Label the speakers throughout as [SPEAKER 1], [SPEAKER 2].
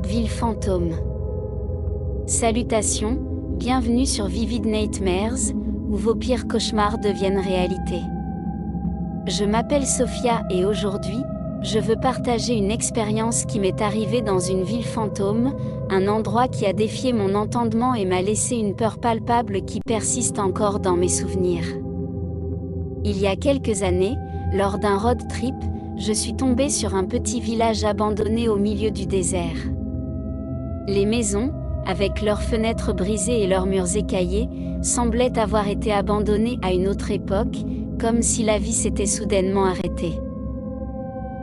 [SPEAKER 1] Ville fantôme. Salutations, bienvenue sur Vivid Nightmares, où vos pires cauchemars deviennent réalité. Je m'appelle Sophia et aujourd'hui, je veux partager une expérience qui m'est arrivée dans une ville fantôme, un endroit qui a défié mon entendement et m'a laissé une peur palpable qui persiste encore dans mes souvenirs. Il y a quelques années, lors d'un road trip, je suis tombée sur un petit village abandonné au milieu du désert. Les maisons, avec leurs fenêtres brisées et leurs murs écaillés, semblaient avoir été abandonnées à une autre époque, comme si la vie s'était soudainement arrêtée.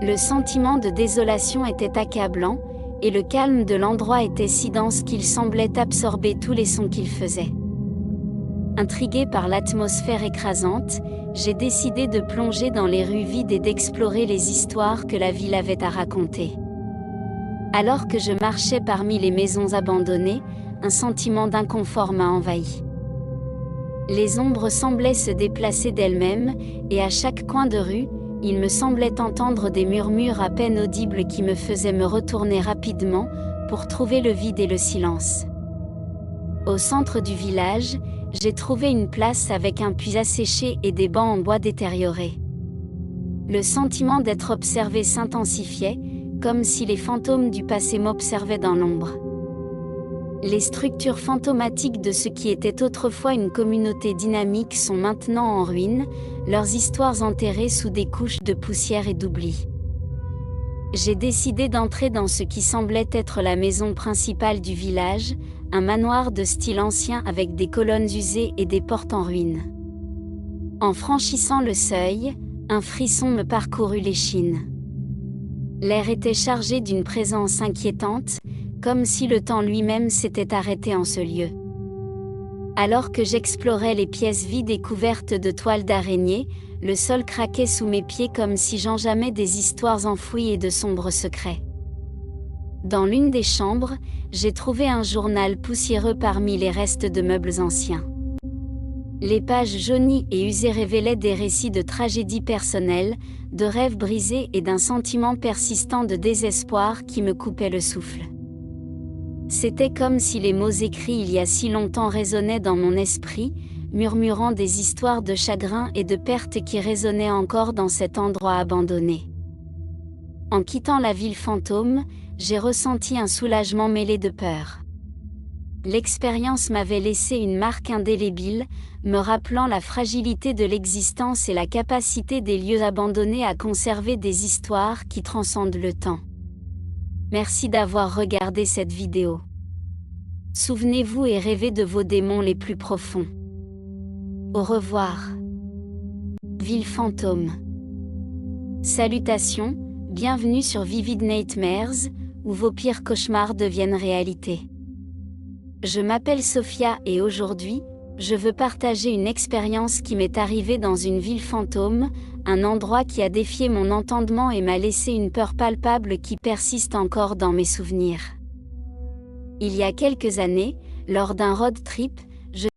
[SPEAKER 1] Le sentiment de désolation était accablant, et le calme de l'endroit était si dense qu'il semblait absorber tous les sons qu'il faisait. Intriguée par l'atmosphère écrasante, j'ai décidé de plonger dans les rues vides et d'explorer les histoires que la ville avait à raconter. Alors que je marchais parmi les maisons abandonnées, un sentiment d'inconfort m'a envahi. Les ombres semblaient se déplacer d'elles-mêmes, et à chaque coin de rue, il me semblait entendre des murmures à peine audibles qui me faisaient me retourner rapidement, pour trouver le vide et le silence. Au centre du village, j'ai trouvé une place avec un puits asséché et des bancs en bois détériorés. Le sentiment d'être observé s'intensifiait, comme si les fantômes du passé m'observaient dans l'ombre. Les structures fantomatiques de ce qui était autrefois une communauté dynamique sont maintenant en ruine, leurs histoires enterrées sous des couches de poussière et d'oubli. J'ai décidé d'entrer dans ce qui semblait être la maison principale du village, un manoir de style ancien avec des colonnes usées et des portes en ruine. En franchissant le seuil, un frisson me parcourut l'échine. L'air était chargé d'une présence inquiétante, comme si le temps lui-même s'était arrêté en ce lieu. Alors que j'explorais les pièces vides et couvertes de toiles d'araignée, le sol craquait sous mes pieds comme si j'enjamais des histoires enfouies et de sombres secrets. Dans l'une des chambres, j'ai trouvé un journal poussiéreux parmi les restes de meubles anciens. Les pages jaunies et usées révélaient des récits de tragédies personnelles, de rêves brisés et d'un sentiment persistant de désespoir qui me coupait le souffle. C'était comme si les mots écrits il y a si longtemps résonnaient dans mon esprit, murmurant des histoires de chagrin et de perte qui résonnaient encore dans cet endroit abandonné. En quittant la ville fantôme, j'ai ressenti un soulagement mêlé de peur. L'expérience m'avait laissé une marque indélébile, me rappelant la fragilité de l'existence et la capacité des lieux abandonnés à conserver des histoires qui transcendent le temps. Merci d'avoir regardé cette vidéo. Souvenez-vous et rêvez de vos démons les plus profonds. Au revoir. Ville fantôme. Salutations, bienvenue sur Vivid Nightmares, où vos pires cauchemars deviennent réalité. Je m'appelle Sophia et aujourd'hui, je veux partager une expérience qui m'est arrivée dans une ville fantôme, un endroit qui a défié mon entendement et m'a laissé une peur palpable qui persiste encore dans mes souvenirs. Il y a quelques années, lors d'un road trip,